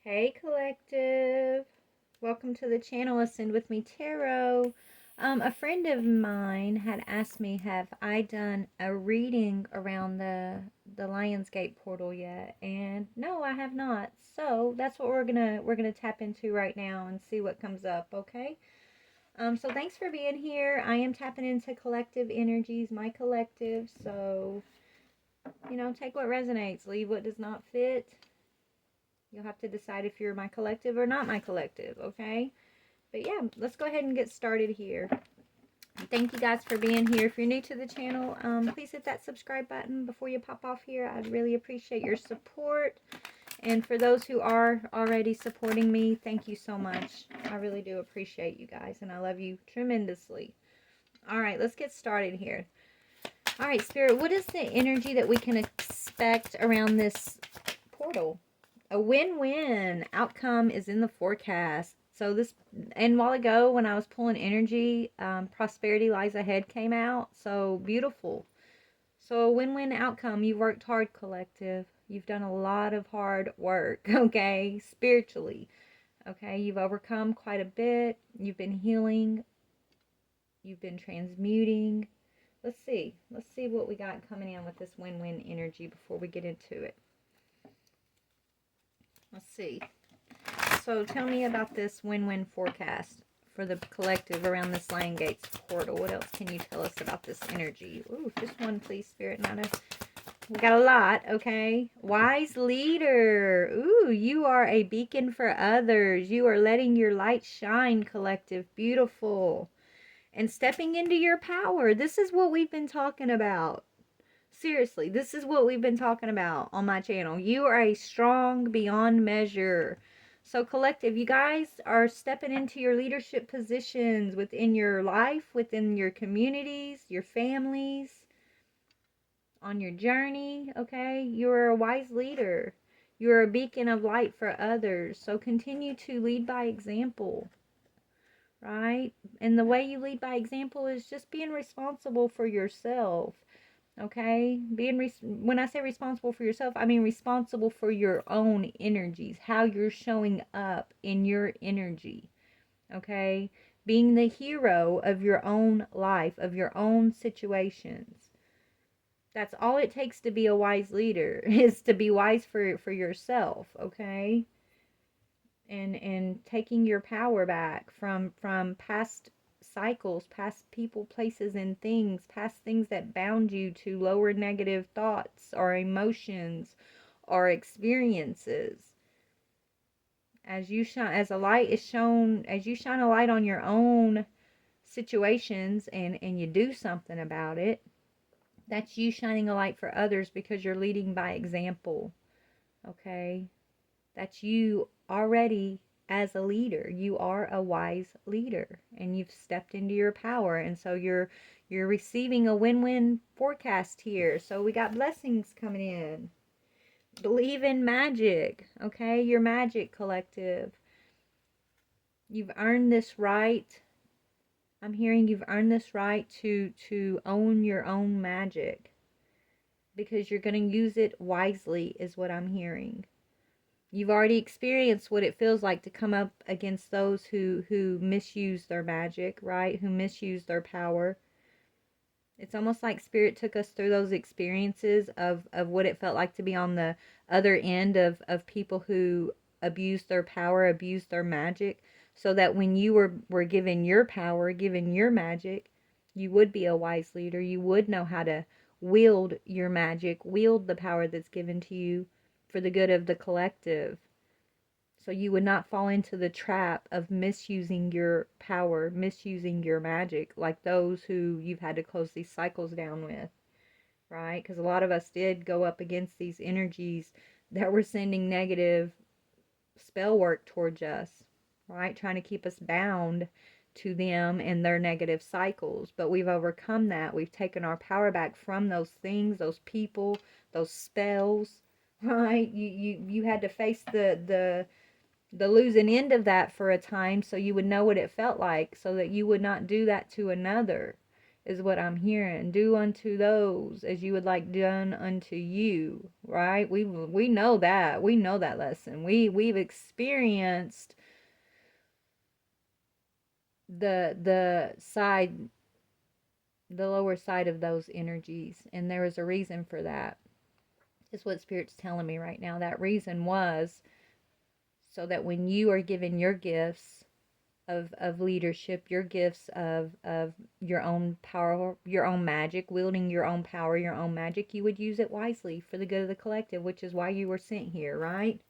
Hey collective, welcome to the channel Ascend With Me Tarot. A friend of mine had asked me, have I done a reading around the Lionsgate portal yet? And no, I have not. So that's what we're gonna tap into right now and see what comes up, okay? So thanks for being here. I am tapping into collective energies, my collective, so take what resonates, leave what does not fit. You'll have to decide if you're my collective or not my collective, okay? But yeah, let's go ahead and get started here. Thank you guys for being here. If you're new to the channel, please hit that subscribe button before you pop off here. I'd really appreciate your support. And for those who are already supporting me, thank you so much. I really do appreciate you guys, and I love you tremendously. All right, let's get started here. All right, Spirit, what is the energy that we can expect around this portal? A win-win outcome is in the forecast. So this, and while ago when I was pulling energy, prosperity lies ahead came out. So beautiful. So a win-win outcome. You've worked hard, collective. You've done a lot of hard work, okay, spiritually. Okay, you've overcome quite a bit. You've been healing. You've been transmuting. Let's see. Let's see what we got coming in with this win-win energy before we get into it. Let's see. So tell me about this win-win forecast for the collective around this Lionsgate portal. What else can you tell us about this energy? Ooh, just one, please, Spirit. We got a lot, okay? Wise leader. Ooh, you are a beacon for others. You are letting your light shine, collective. Beautiful. And stepping into your power. This is what we've been talking about. Seriously, this is what we've been talking about on my channel. You are a strong beyond measure. So collective, you guys are stepping into your leadership positions within your life, within your communities, your families, on your journey, okay? You're a wise leader. You're a beacon of light for others. So continue to lead by example, right? And the way you lead by example is just being responsible for yourself. Okay, when I say responsible for yourself, I mean responsible for your own energies, how you're showing up in your energy. Okay, being the hero of your own life, of your own situations. That's all it takes to be a wise leader, is to be wise for yourself. Okay, and taking your power back from past cycles, past people, places, and things, past things that bound you to lower negative thoughts or emotions or experiences. As you shine, as a light is shown, as you shine a light on your own situations and you do something about it, that's you shining a light for others because you're leading by example. Okay? That's you already as a leader. You are a wise leader and you've stepped into your power, and so you're receiving a win-win forecast here. So we got blessings coming in. Believe in magic, okay? Your magic, collective. You've earned this right. I'm hearing you've earned this right to own your own magic because you're going to use it wisely, is what I'm hearing. You've already experienced what it feels like to come up against those who misuse their magic, right? Who misuse their power. It's almost like Spirit took us through those experiences of what it felt like to be on the other end of people who abused their power, abused their magic, so that when you were given your power, given your magic, you would be a wise leader. You would know how to wield your magic, wield the power that's given to you for the good of the collective. So you would not fall into the trap of misusing your power, misusing your magic, like those who you've had to close these cycles down with, right? Because a lot of us did go up against these energies that were sending negative spell work towards us, right? Trying to keep us bound to them and their negative cycles. But we've overcome that. We've taken our power back from those things, those people, those spells, right? You had to face the losing end of that for a time so you would know what it felt like, so that you would not do that to another. is what I'm hearing. Do unto those as you would like done unto you, right? We know that. We know that lesson. We've experienced the side, the lower side of those energies, and there was a reason for that. Is what Spirit's telling me right now. That reason was so that when you are given your gifts of leadership, your gifts of your own power, your own magic, wielding your own power, your own magic, you would use it wisely for the good of the collective, which is why you were sent here, right?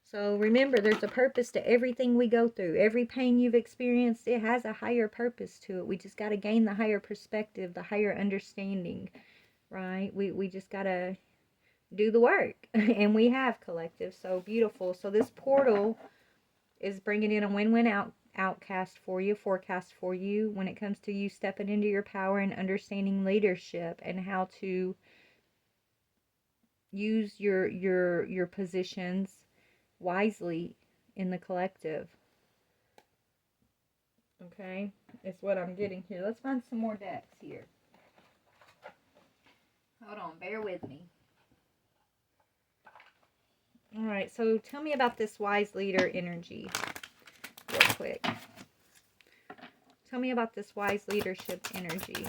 So remember, there's a purpose to everything we go through. Every pain you've experienced, it has a higher purpose to it. We just got to gain the higher perspective, the higher understanding, right? We just got to do the work. And we have, collective. So beautiful. So this portal is bringing in a win-win outcast for you, forecast for you when it comes to you stepping into your power and understanding leadership and how to use your positions wisely in the collective. Okay, it's what I'm getting here. Let's find some more decks here. Hold on, bear with me. All right, so tell me about this wise leader energy real quick. Tell me about this wise leadership energy.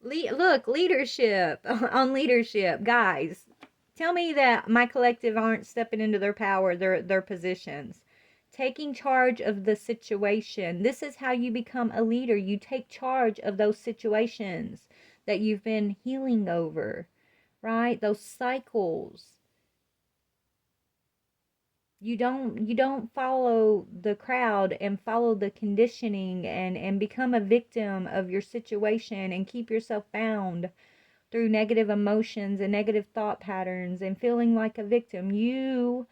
Look, leadership on leadership, guys. Tell me that my collective aren't stepping into their power, their positions. Taking charge of the situation. This is how you become a leader. You take charge of those situations that you've been healing over, right? Those cycles. You don't follow the crowd and follow the conditioning and become a victim of your situation and keep yourself bound through negative emotions and negative thought patterns and feeling like a victim. You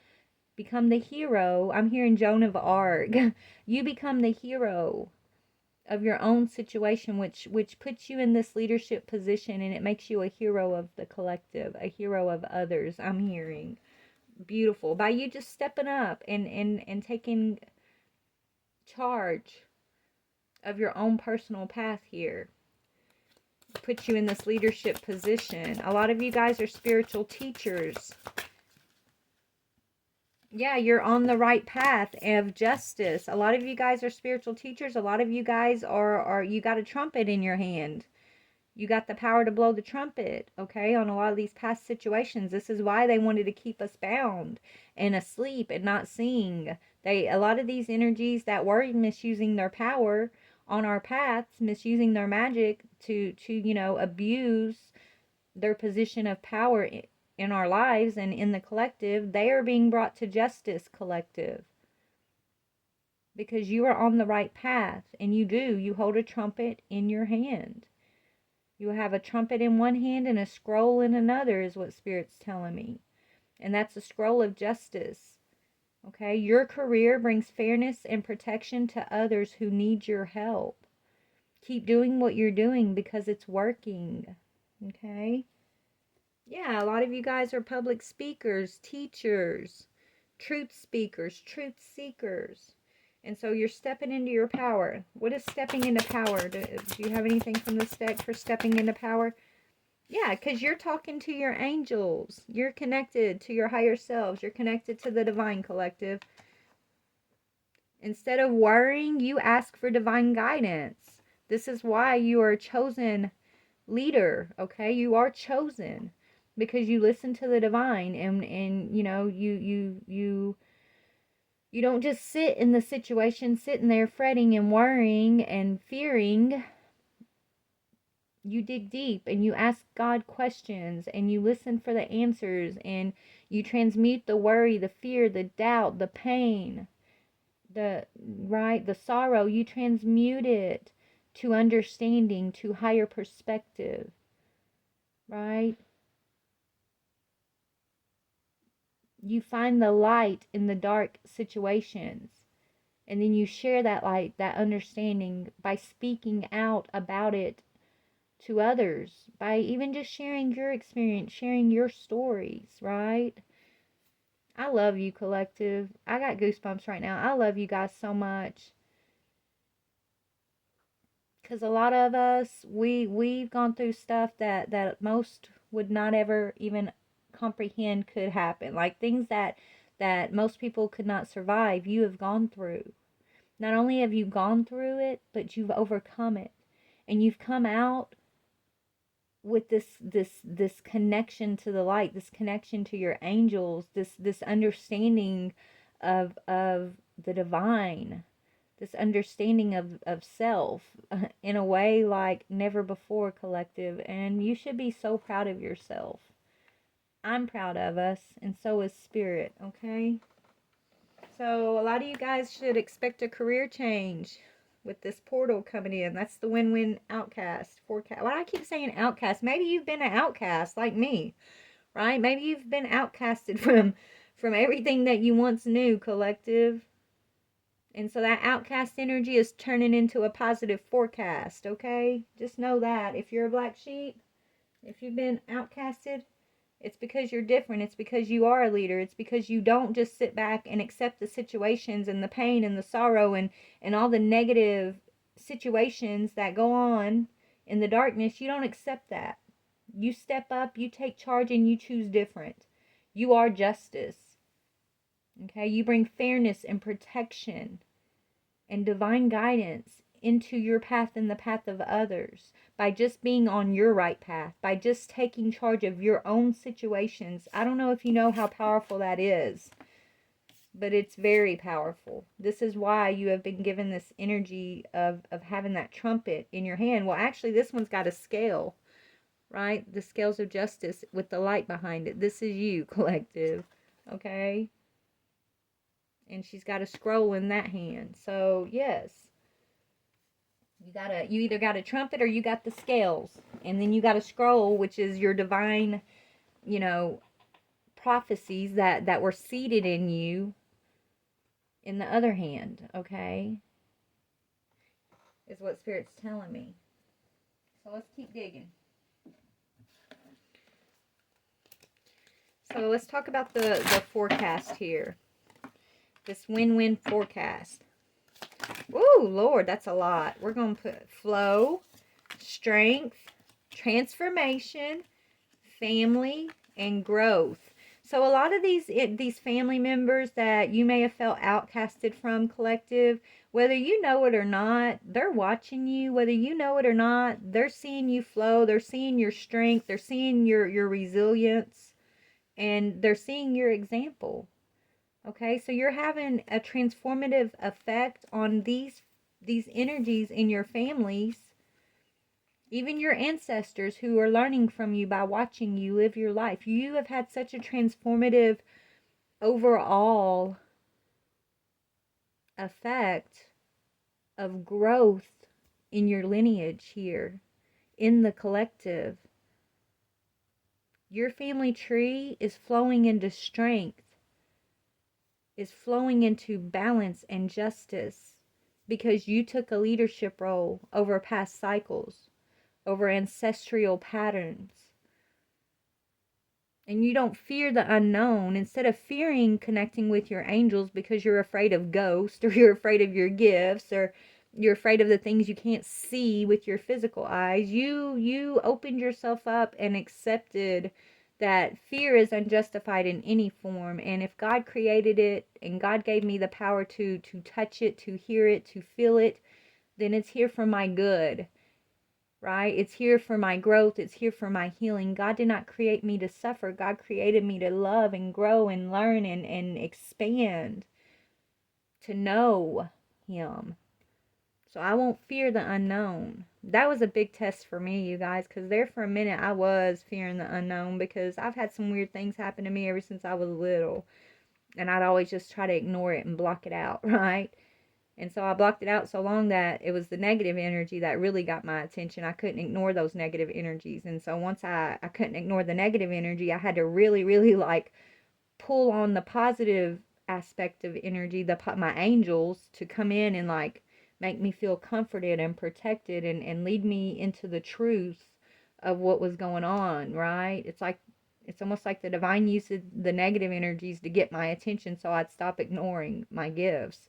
become the hero. I'm hearing Joan of Arc. You become the hero of your own situation, which puts you in this leadership position, and it makes you a hero of the collective, a hero of others. I'm hearing beautiful by you just stepping up and taking charge of your own personal path here. Put you in this leadership position. A lot of you guys are spiritual teachers. Yeah, you're on the right path of justice. A lot of you guys are spiritual teachers. A lot of you guys are you got a trumpet in your hand. You got the power to blow the trumpet, okay, on a lot of these past situations. This is why they wanted to keep us bound and asleep and not seeing. A lot of these energies that were misusing their power on our paths, misusing their magic to abuse their position of power in our lives and in the collective, they are being brought to justice, collective. Because you are on the right path, and you hold a trumpet in your hand. You have a trumpet in one hand and a scroll in another is what Spirit's telling me. And that's a scroll of justice. Okay? Your career brings fairness and protection to others who need your help. Keep doing what you're doing because it's working. Okay? Yeah, a lot of you guys are public speakers, teachers, truth speakers, truth seekers. And so you're stepping into your power. What is stepping into power? Do you have anything from this deck for stepping into power? Yeah, because you're talking to your angels. You're connected to your higher selves. You're connected to the divine, collective. Instead of worrying, you ask for divine guidance. This is why you are a chosen leader, okay? You are chosen because you listen to the divine, and you don't just sit in the situation, sitting there fretting and worrying and fearing. You dig deep and you ask God questions and you listen for the answers, and you transmute the worry, the fear, the doubt, the pain, the sorrow. You transmute it to understanding, to higher perspective, right? You find the light in the dark situations, and then you share that light, that understanding, by speaking out about it to others, by even just sharing your experience, sharing your stories, right? I love you, collective. I got goosebumps right now. I love you guys so much. Because a lot of us, we've gone through stuff that most would not ever even comprehend could happen. Like things that most people could not survive, you have gone through. Not only have you gone through it, but you've overcome it. And you've come out with this connection to the light, this connection to your angels, this understanding of the divine, this understanding of self in a way like never before, collective. And you should be so proud of yourself. I'm proud of us, and so is Spirit, okay? So a lot of you guys should expect a career change with this portal coming in. That's the win-win outcast forecast. Why do I keep saying outcast? Maybe you've been an outcast like me, right? Maybe you've been outcasted from everything that you once knew, collective. And so that outcast energy is turning into a positive forecast, okay? Just know that. If you're a black sheep, if you've been outcasted, it's because you're different. It's because you are a leader. It's because you don't just sit back and accept the situations and the pain and the sorrow and all the negative situations that go on in the darkness. You don't accept that. You step up, you take charge, and you choose different. You are justice. Okay? You bring fairness and protection and divine guidance into your path and the path of others by just being on your right path, by just taking charge of your own situations. I don't know if you know how powerful that is, but it's very powerful. This is why you have been given this energy of having that trumpet in your hand. Well, actually, this one's got a scale, right? The scales of justice with the light behind it. This is you, collective, okay? And she's got a scroll in that hand. So, yes. You either got a trumpet or you got the scales. And then you got a scroll, which is your divine, prophecies that were seated in you in the other hand, okay? Is what Spirit's telling me. So let's keep digging. So let's talk about the forecast here. This win-win forecast. Ooh, Lord, that's a lot. We're going to put flow, strength, transformation, family, and growth. So a lot of these family members that you may have felt outcasted from, collective, whether you know it or not, they're watching you. Whether you know it or not, they're seeing you flow. They're seeing your strength. They're seeing your resilience. And they're seeing your example. Okay, so you're having a transformative effect on these energies in your families, even your ancestors who are learning from you by watching you live your life. You have had such a transformative overall effect of growth in your lineage here, in the collective. Your family tree is flowing into strength, is flowing into balance and justice because you took a leadership role over past cycles, over ancestral patterns. And you don't fear the unknown. Instead of fearing connecting with your angels because you're afraid of ghosts, or you're afraid of your gifts, or you're afraid of the things you can't see with your physical eyes, you opened yourself up and accepted that fear is unjustified in any form. And if God created it and God gave me the power to touch it, to hear it, to feel it, then it's here for my good, right? It's here for my growth. It's here for my healing. God did not create me to suffer. God created me to love and grow and learn and expand, to know Him. So I won't fear the unknown. That was a big test for me, you guys, because there for a minute I was fearing the unknown because I've had some weird things happen to me ever since I was little. And I'd always just try to ignore it and block it out, right? And so I blocked it out so long that it was the negative energy that really got my attention. I couldn't ignore those negative energies. And so once I couldn't ignore the negative energy, I had to really, really like pull on the positive aspect of energy, my angels, to come in and like make me feel comforted and protected and lead me into the truth of what was going on, right? It's almost like the divine used the negative energies to get my attention so I'd stop ignoring my gifts.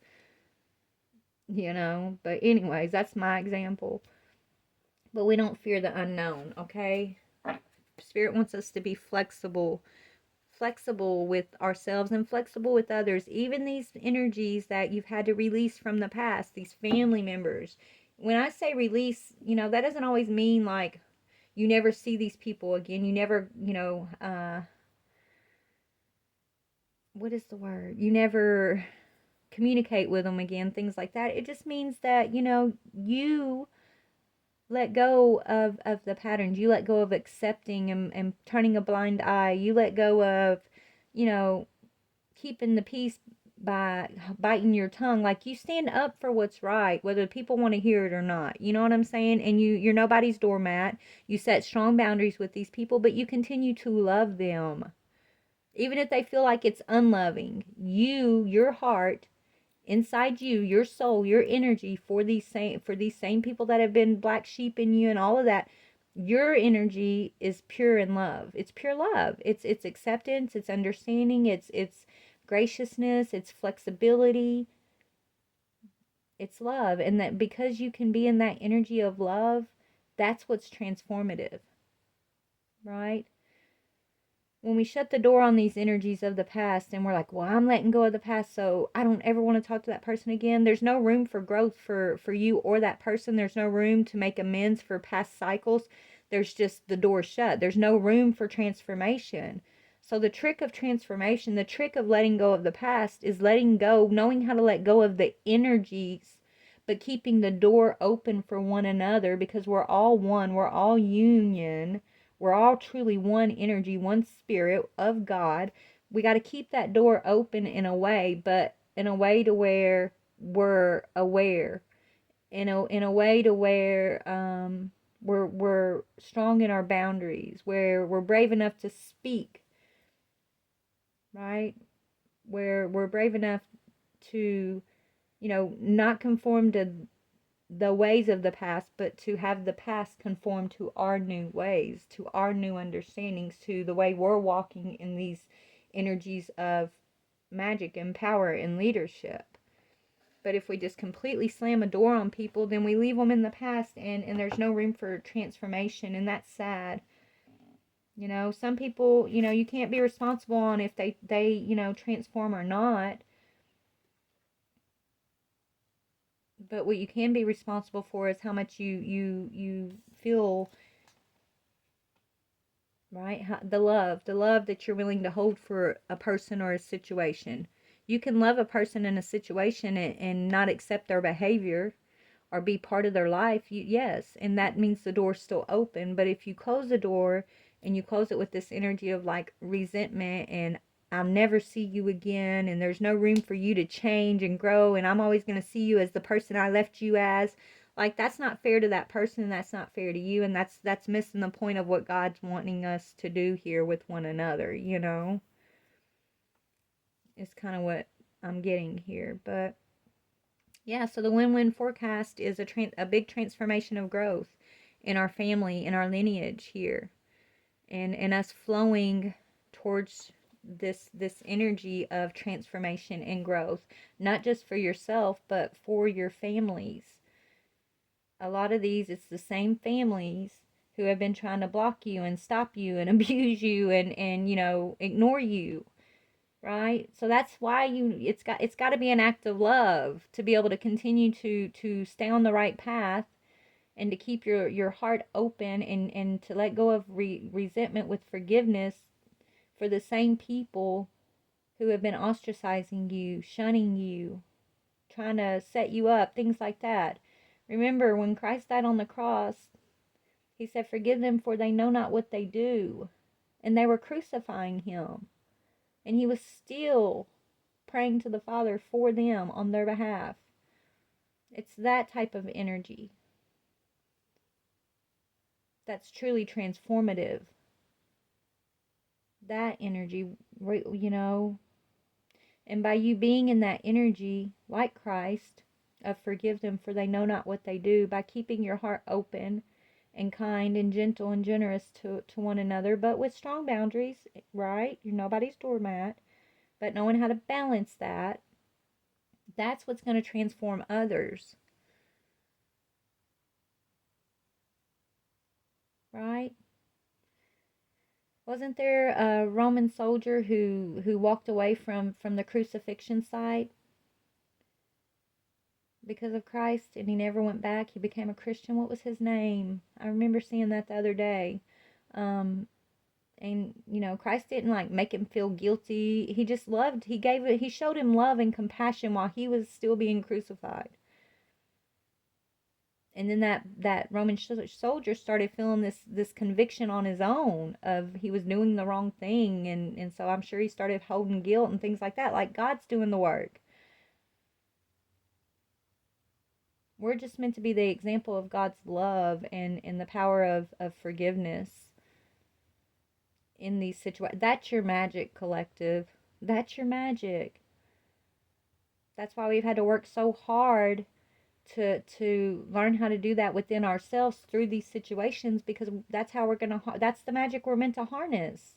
But anyways, that's my example. but we don't fear the unknown, okay? Spirit wants us to be flexible with ourselves and flexible with others, even these energies that you've had to release from the past, these family members. When I say release, that doesn't always mean like you never see these people again, you never, what is the word, you never communicate with them again, things like that. It just means that you let go of the patterns. You let go of accepting and turning a blind eye. You let go of, you know, keeping the peace by biting your tongue. Like, you stand up for what's right, whether people want to hear it or not. You know what I'm saying? And you're nobody's doormat. You set strong boundaries with these people, but you continue to love them. Even if they feel like it's unloving, your heart, inside you, your soul, your energy, for these same people that have been black sheep in you and all of that, your energy is pure in love. It's pure love. It's acceptance, it's understanding, it's graciousness, it's flexibility, it's love. And that, because you can be in that energy of love, that's what's transformative, right? When we shut the door on these energies of the past and we're like, well, I'm letting go of the past, so I don't ever want to talk to that person again, there's no room for growth for you or that person. There's no room to make amends for past cycles. There's just the door shut. There's no room for transformation. So the trick of transformation, the trick of letting go of the past, is letting go, knowing how to let go of the energies, but keeping the door open for one another, because we're all one, we're all union. We're all truly one energy, one spirit of God. We got to keep that door open in a way, but in a way to where we're aware, in a way to where we're strong in our boundaries, where we're brave enough to speak, right? Where we're brave enough to, not conform to the ways of the past, but to have the past conform to our new ways, to our new understandings, to the way we're walking in these energies of magic and power and leadership. But if we just completely slam a door on people, then we leave them in the past, and there's no room for transformation, and that's sad. Some people, you can't be responsible on if they transform or not. But what you can be responsible for is how much you feel, right? The love that you're willing to hold for a person or a situation. You can love a person in a situation and not accept their behavior or be part of their life. Yes, and that means the door's still open. But if you close the door and you close it with this energy of like resentment and I'll never see you again, and there's no room for you to change and grow, and I'm always going to see you as the person I left you as, like, that's not fair to that person, and that's not fair to you, and that's missing the point of what God's wanting us to do here with one another. It's kind of what I'm getting here. But yeah, so the win-win forecast is a big transformation of growth in our family, in our lineage here, and us flowing towards this energy of transformation and growth, not just for yourself, but for your families. A lot of these, it's the same families who have been trying to block you and stop you and abuse you and ignore you, right? So that's why it's got to be an act of love to be able to continue to stay on the right path, and to keep your heart open, and to let go of resentment with forgiveness for the same people who have been ostracizing you, shunning you, trying to set you up, things like that. Remember, when Christ died on the cross, he said, forgive them, for they know not what they do. And they were crucifying him. And he was still praying to the Father for them on their behalf. It's that type of energy that's truly transformative. That energy, and by you being in that energy, like Christ, of forgive them, for they know not what they do, by keeping your heart open and kind and gentle and generous to one another, but with strong boundaries, right? You're nobody's doormat, but knowing how to balance that, that's what's going to transform others. right? Wasn't there a Roman soldier who walked away from the crucifixion site because of Christ, and he never went back? He became a Christian. What was his name? I remember seeing that the other day. Um, and Christ didn't like make him feel guilty. He just loved. He showed him love and compassion while he was still being crucified. And then that Roman soldier started feeling this conviction on his own of he was doing the wrong thing, and so I'm sure he started holding guilt and things like that. Like, God's doing the work. We're just meant to be the example of God's love and the power of forgiveness in these situations. That's your magic, collective. That's your magic. That's why we've had to work so hard to learn how to do that within ourselves through these situations, because that's how that's the magic we're meant to harness,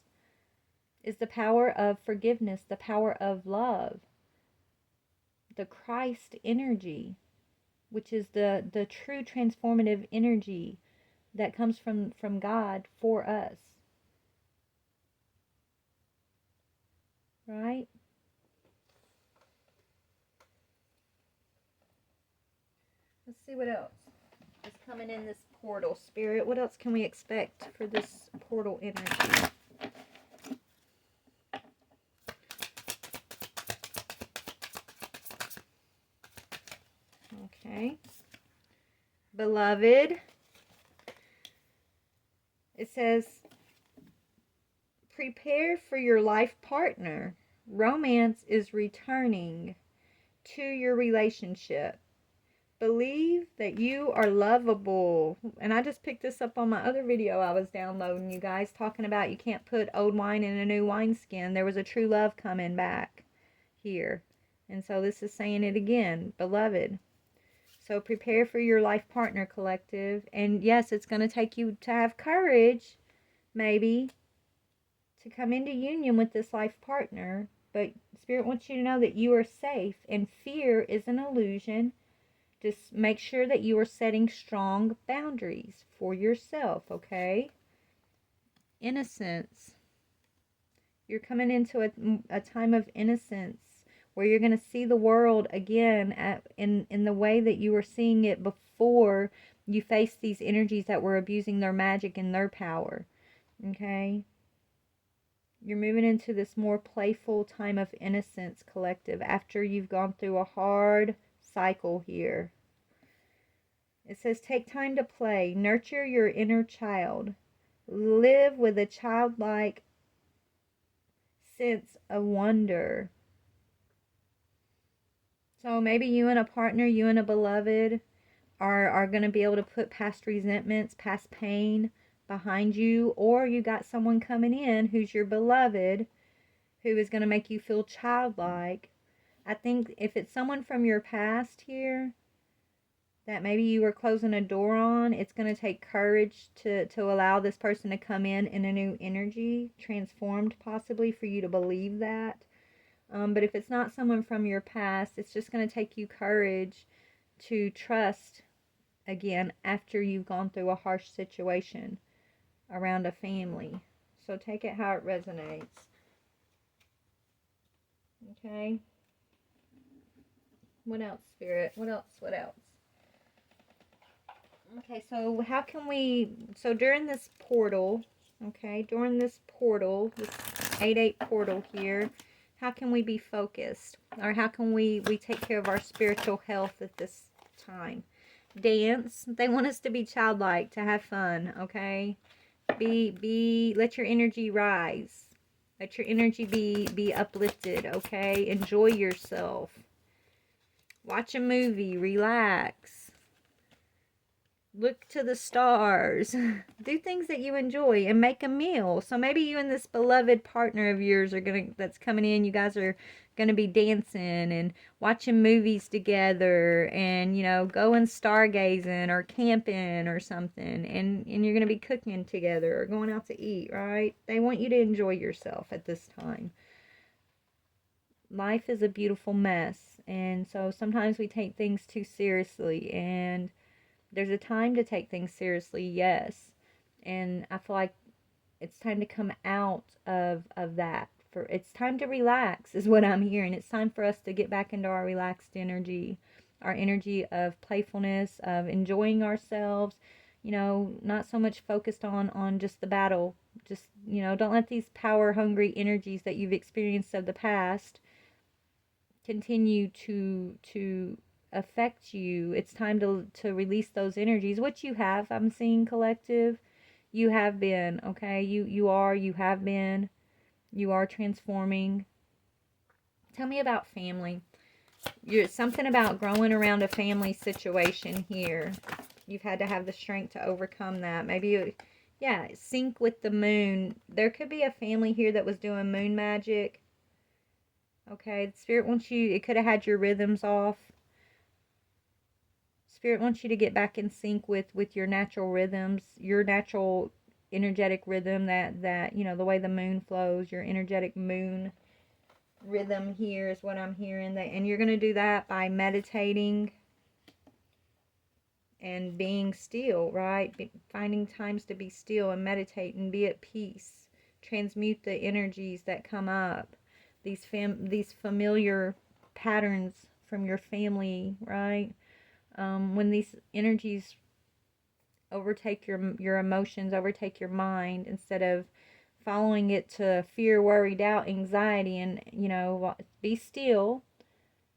is the power of forgiveness, the power of love, the Christ energy, which is the true transformative energy that comes from God for us, right? Let's see what else is coming in this portal, Spirit. What else can we expect for this portal energy? Okay. Beloved, it says, prepare for your life partner. Romance is returning to your relationship. Believe that you are lovable. And I just picked this up on my other video I was downloading, you guys, talking about you can't put old wine in a new wineskin. There was a true love coming back here. And so this is saying it again. Beloved. So prepare for your life partner, collective. And yes, it's going to take you to have courage, maybe, to come into union with this life partner. But Spirit wants you to know that you are safe, and fear is an illusion. Just make sure that you are setting strong boundaries for yourself, okay? Innocence. You're coming into a time of innocence where you're going to see the world again in the way that you were seeing it before you faced these energies that were abusing their magic and their power, okay? You're moving into this more playful time of innocence, collective, after you've gone through a hard cycle here. It says, take time to play, nurture your inner child, live with a childlike sense of wonder. So maybe you and a partner, you and a beloved are going to be able to put past resentments, past pain behind you, or you got someone coming in who's your beloved who is going to make you feel childlike. I think if it's someone from your past here that maybe you were closing a door on, it's going to take courage to allow this person to come in a new energy, transformed possibly, for you to believe that. But if it's not someone from your past, it's just going to take you courage to trust again after you've gone through a harsh situation around a family. So take it how it resonates. Okay? What else, Spirit? What else? What else? Okay, so how can we, so during this portal, okay, this 8-8 portal here, how can we be focused? Or how can we take care of our spiritual health at this time? Dance. They want us to be childlike, to have fun, okay? Let your energy rise. Let your energy be uplifted, okay? Enjoy yourself. Watch a movie, relax. Look to the stars. Do things that you enjoy and make a meal. So maybe you and this beloved partner of yours that's coming in, you guys are gonna be dancing and watching movies together, and going stargazing or camping or something, and you're gonna be cooking together or going out to eat, right? They want you to enjoy yourself at this time. Life is a beautiful mess, and so sometimes we take things too seriously, and there's a time to take things seriously, yes. And I feel like it's time to come out of that. It's time to relax is what I'm hearing. It's time for us to get back into our relaxed energy, our energy of playfulness, of enjoying ourselves, not so much focused on just the battle. Just, don't let these power hungry energies that you've experienced of the past continue to affect you. It's time to release those energies, which you have. I'm seeing, collective. You have been, okay? You have been. You are transforming. Tell me about family. You're something about growing around a family situation here. You've had to have the strength to overcome that. Maybe, yeah, sync with the moon. There could be a family here that was doing moon magic. Okay, the Spirit wants you, it could have had your rhythms off. Spirit wants you to get back in sync with your natural rhythms, your natural energetic rhythm, that the way the moon flows, your energetic moon rhythm here is what I'm hearing. And you're going to do that by meditating and being still, right? Finding times to be still and meditate and be at peace. Transmute the energies that come up. These familiar patterns from your family, right? When these energies overtake your emotions, overtake your mind, instead of following it to fear, worry, doubt, anxiety, and be still.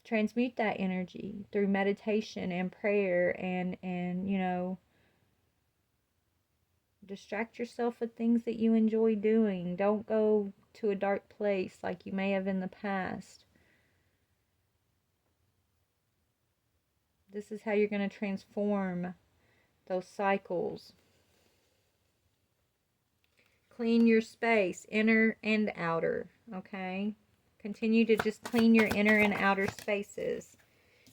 Transmute that energy through meditation and prayer, and distract yourself with things that you enjoy doing. Don't go to a dark place like you may have in the past. This is how you're going to transform those cycles. Clean your space, inner and outer, okay? Continue to just clean your inner and outer spaces.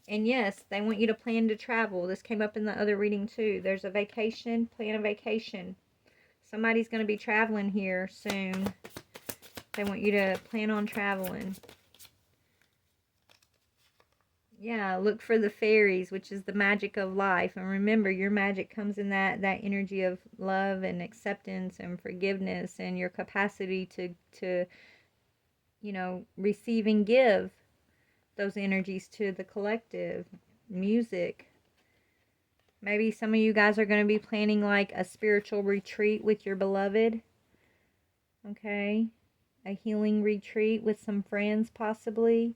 And yes, they want you to plan to travel. This came up in the other reading too. There's a vacation, plan a vacation. Somebody's going to be traveling here soon. They want you to plan on traveling. Yeah, look for the fairies, which is the magic of life. And remember, your magic comes in that energy of love and acceptance and forgiveness, and your capacity to receive and give those energies to the collective. Music. Maybe some of you guys are going to be planning like a spiritual retreat with your beloved. Okay? A healing retreat with some friends, possibly.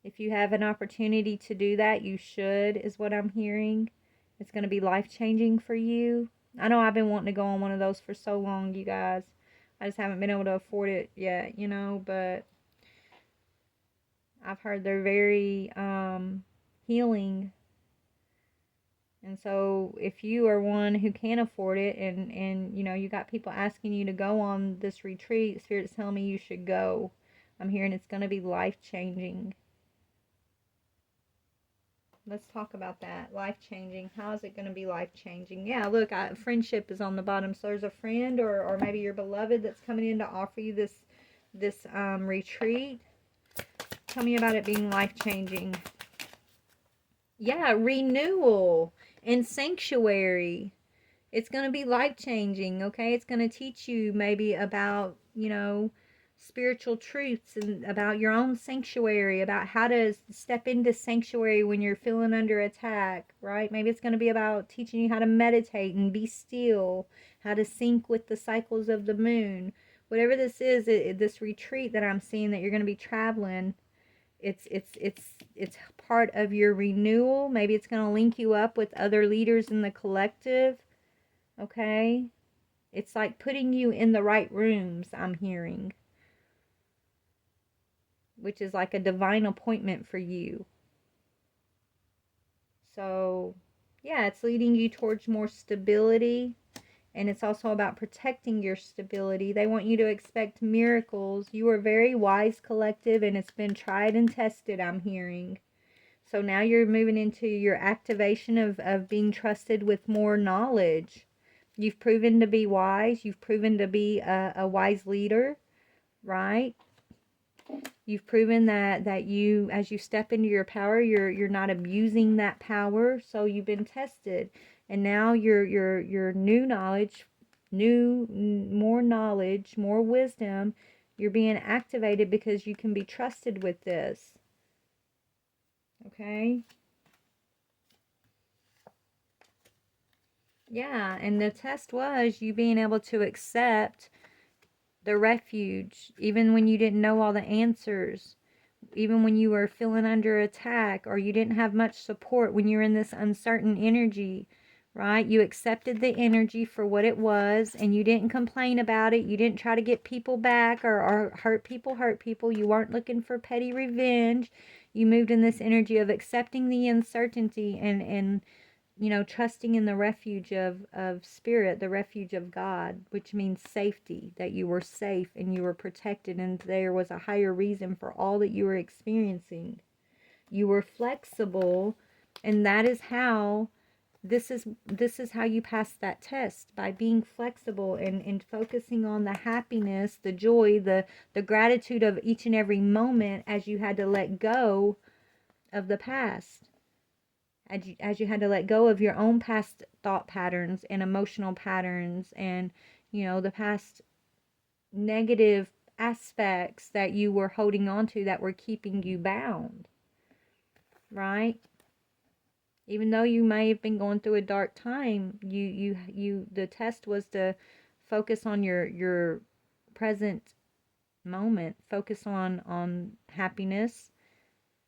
If you have an opportunity to do that, you should, is what I'm hearing. It's going to be life-changing for you. I know I've been wanting to go on one of those for so long, you guys. I just haven't been able to afford it yet, but I've heard they're very healing. And so if you are one who can afford it, and you got people asking you to go on this retreat, Spirit's telling me you should go. I'm hearing it's going to be life-changing. Let's talk about that. Life-changing. How is it going to be life-changing? Yeah, look, friendship is on the bottom. So there's a friend or maybe your beloved that's coming in to offer you this retreat. Tell me about it being life-changing. Yeah, renewal and sanctuary. It's going to be life-changing, okay? It's going to teach you maybe about, spiritual truths, and about your own sanctuary, about how to step into sanctuary when you're feeling under attack, right? Maybe it's going to be about teaching you how to meditate and be still, how to sync with the cycles of the moon. Whatever this is, this retreat that I'm seeing that you're going to be traveling, it's part of your renewal. Maybe it's going to link you up with other leaders in the collective. Okay? It's like putting you in the right rooms, I'm hearing. Which is like a divine appointment for you. So, yeah, it's leading you towards more stability. And it's also about protecting your stability. They want you to expect miracles. You are very wise, collective, and it's been tried and tested, I'm hearing. So now you're moving into your activation of being trusted with more knowledge. You've proven to be wise. You've proven to be a wise leader, right? You've proven that you, as you step into your power, you're not abusing that power. So you've been tested, and now your new knowledge more knowledge, more wisdom. You're being activated because you can be trusted with this. Okay? Yeah, and the test was you being able to accept the refuge, even when you didn't know all the answers, even when you were feeling under attack or you didn't have much support, when you're in this uncertain energy, right? You accepted the energy for what it was and you didn't complain about it. You didn't try to get people back or hurt people. You weren't looking for petty revenge. You moved in this energy of accepting the uncertainty and trusting in the refuge of spirit, the refuge of God, which means safety, that you were safe and you were protected and there was a higher reason for all that you were experiencing. You were flexible, and that is how this is how you pass that test, by being flexible and focusing on the happiness, the joy, the gratitude of each and every moment as you had to let go of the past. As you had to let go of your own past thought patterns and emotional patterns and, the past negative aspects that you were holding on to that were keeping you bound, right? Even though you may have been going through a dark time, the test was to focus on your present moment, focus on happiness.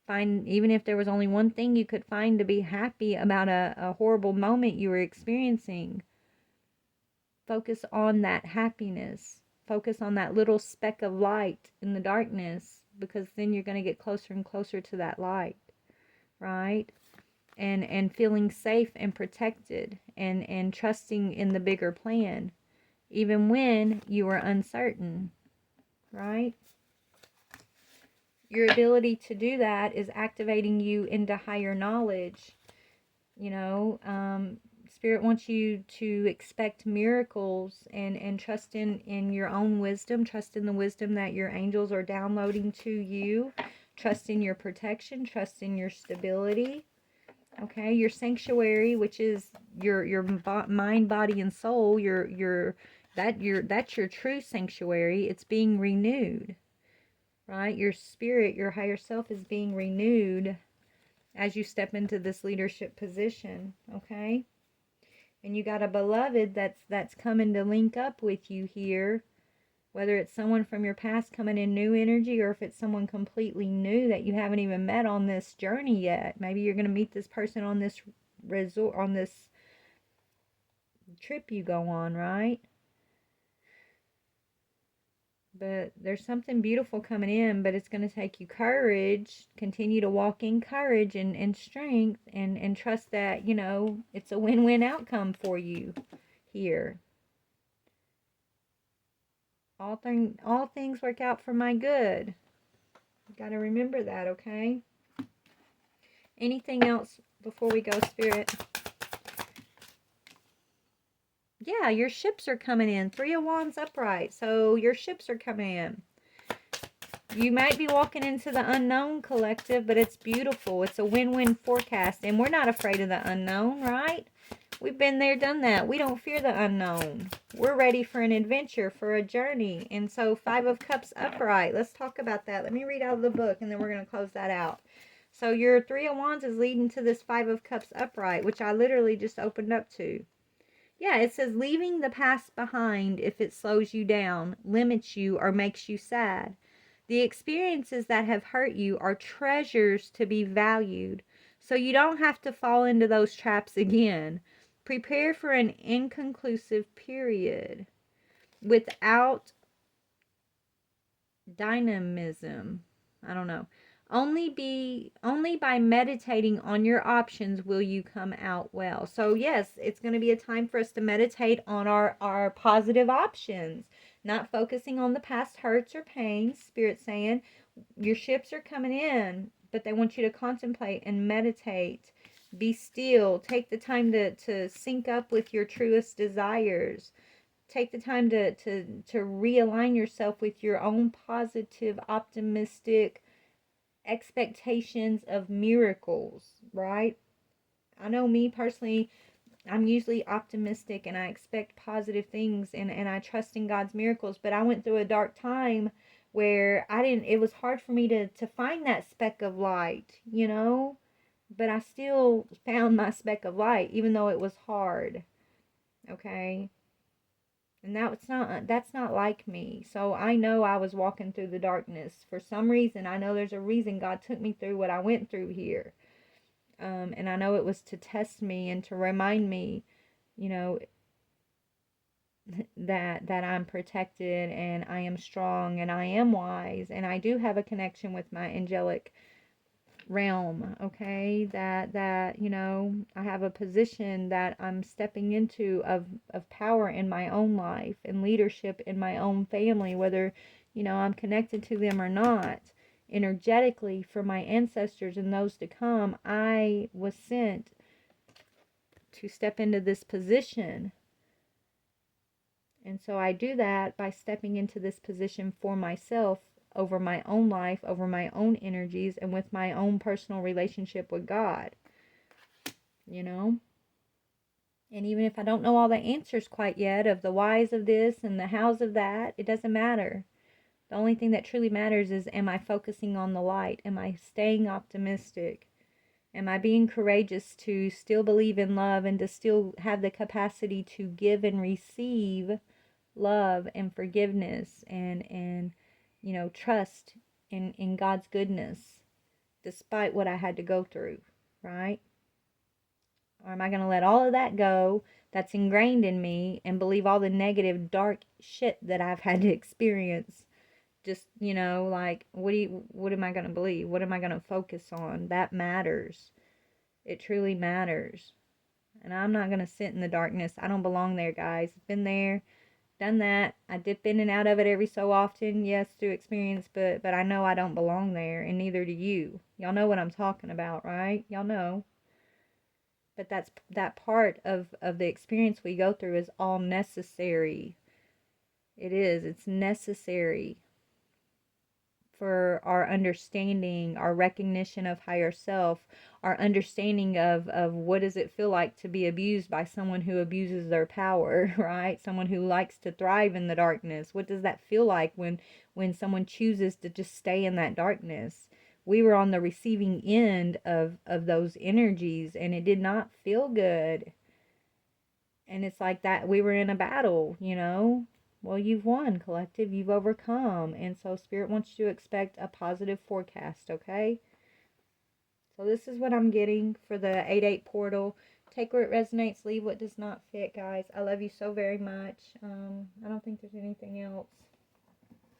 Find, even if there was only one thing you could find to be happy about a horrible moment you were experiencing, focus on that happiness. Focus on that little speck of light in the darkness, because then you're going to get closer and closer to that light, right? And feeling safe and protected and trusting in the bigger plan, even when you are uncertain, right? Your ability to do that is activating you into higher knowledge. Spirit wants you to expect miracles and trust in your own wisdom. Trust in the wisdom that your angels are downloading to you. Trust in your protection. Trust in your stability. Okay, your sanctuary, which is your mind, body, and soul. That's your true sanctuary. It's being renewed. Right? Your spirit, your higher self is being renewed as you step into this leadership position, okay? And you got a beloved that's coming to link up with you here, whether it's someone from your past coming in new energy or if it's someone completely new that you haven't even met on this journey yet. Maybe you're going to meet this person on this resort, on this trip you go on, right? But there's something beautiful coming in, but it's going to take you courage. Continue to walk in courage and strength and trust that, it's a win-win outcome for you here. All things work out for my good. You got to remember that, okay? Anything else before we go, Spirit? Yeah, your ships are coming in. 3 of Wands upright. So your ships are coming in. You might be walking into the unknown, collective, but it's beautiful. It's a win-win forecast. And we're not afraid of the unknown, right? We've been there, done that. We don't fear the unknown. We're ready for an adventure, for a journey. And so 5 of Cups upright. Let's talk about that. Let me read out of the book and then we're going to close that out. So your 3 of Wands is leading to this 5 of Cups upright, which I literally just opened up to. Yeah, it says leaving the past behind if it slows you down, limits you, or makes you sad. The experiences that have hurt you are treasures to be valued, so you don't have to fall into those traps again. Prepare for an inconclusive period without dynamism. I don't know. Only by meditating on your options will you come out well. So yes, it's going to be a time for us to meditate on our positive options, not focusing on the past hurts or pains. Spirit saying your ships are coming in, but they want you to contemplate and meditate. Be still. Take the time to sync up with your truest desires. Take the time to realign yourself with your own positive, optimistic expectations of miracles, right? I know me personally, I'm usually optimistic and I expect positive things and I trust in God's miracles. But I went through a dark time where it was hard for me to find that speck of light, you know? But I still found my speck of light, even though it was hard. Okay? And that's not like me. So I know I was walking through the darkness for some reason. I know there's a reason God took me through what I went through here. And I know it was to test me and to remind me, you know, that I'm protected and I am strong and I am wise and I do have a connection with my angelic realm, okay? That you know, I have a position that I'm stepping into of power in my own life and leadership in my own family, whether, you know, I'm connected to them or not. Energetically, for my ancestors and those to come, I was sent to step into this position. And so I do that by stepping into this position for myself, over my own life, over my own energies, and with my own personal relationship with God, you know? And even if I don't know all the answers quite yet of the whys of this and the hows of that, it doesn't matter. The only thing that truly matters is, am I focusing on the light? Am I staying optimistic? Am I being courageous to still believe in love and to still have the capacity to give and receive love and forgiveness and you know, trust in God's goodness despite what I had to go through, right? Or am I going to let all of that go that's ingrained in me and believe all the negative dark shit that I've had to experience? Just, you know, like, what am I going to believe? What am I going to focus on? That matters. It truly matters. And I'm not going to sit in the darkness. I don't belong there, guys. Been there, done that. I dip in and out of it every so often, yes, through experience, but I know I don't belong there, and neither do you. Y'all know what I'm talking about, right? Y'all know. But that part of the experience we go through is all necessary. It is. It's necessary for our understanding, our recognition of higher self, our understanding of what does it feel like to be abused by someone who abuses their power, right? Someone who likes to thrive in the darkness. What does that feel like when someone chooses to just stay in that darkness? We were on the receiving end of those energies, and it did not feel good. And it's like that we were in a battle, you know? Well, you've won, collective. You've overcome. And so Spirit wants you to expect a positive forecast, okay? So this is what I'm getting for the 8/8 portal. Take where it resonates, leave what does not fit, guys. I love you so very much. I don't think there's anything else.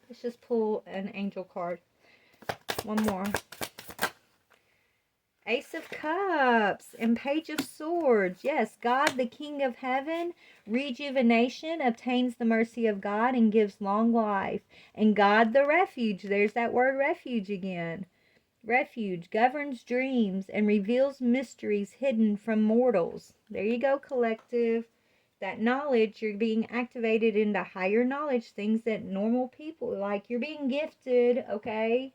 Let's just pull an angel card. One more. Ace of Cups and Page of Swords. Yes, God, the King of Heaven, rejuvenation, obtains the mercy of God and gives long life. And God, the refuge, there's that word refuge again. Refuge governs dreams and reveals mysteries hidden from mortals. There you go, collective. That knowledge, you're being activated into higher knowledge, things that normal people, like, you're being gifted, okay?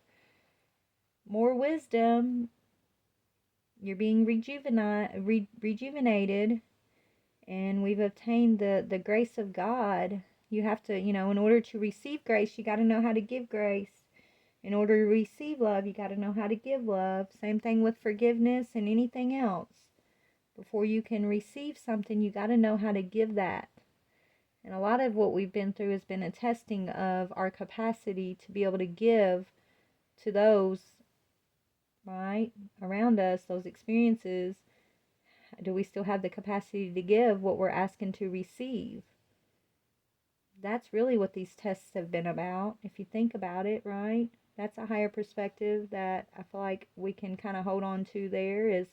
More wisdom. You're being rejuvenated, and we've obtained the grace of God. You have to, you know, in order to receive grace, you got to know how to give grace. In order to receive love, you got to know how to give love. Same thing with forgiveness and anything else. Before you can receive something, you got to know how to give that. And a lot of what we've been through has been a testing of our capacity to be able to give to those, right, around us, those experiences. Do we still have the capacity to give what we're asking to receive? That's really what these tests have been about, if you think about it, right? That's a higher perspective that I feel like we can kind of hold on to there, is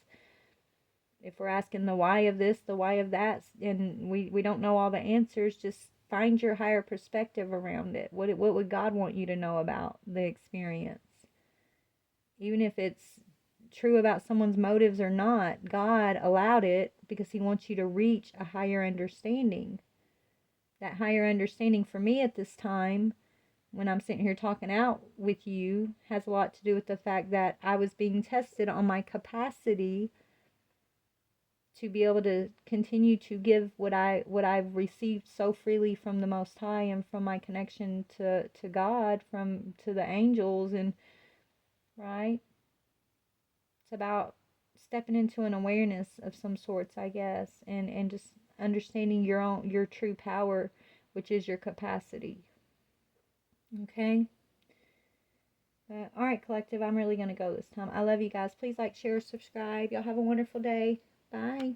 if we're asking the why of this, the why of that, and we don't know all the answers, just find your higher perspective around it. What would God want you to know about the experience? Even if it's true about someone's motives or not, God allowed it because he wants you to reach a higher understanding. That higher understanding for me at this time, when I'm sitting here talking out with you, has a lot to do with the fact that I was being tested on my capacity to be able to continue to give what I've received so freely from the Most High and from my connection to God, to the angels, and right. It's about stepping into an awareness of some sorts, I guess, and just understanding your true power, which is your capacity. Okay. All right, collective, I'm really going to go this time. I love you guys. Please like, share, subscribe. Y'all have a wonderful day. Bye.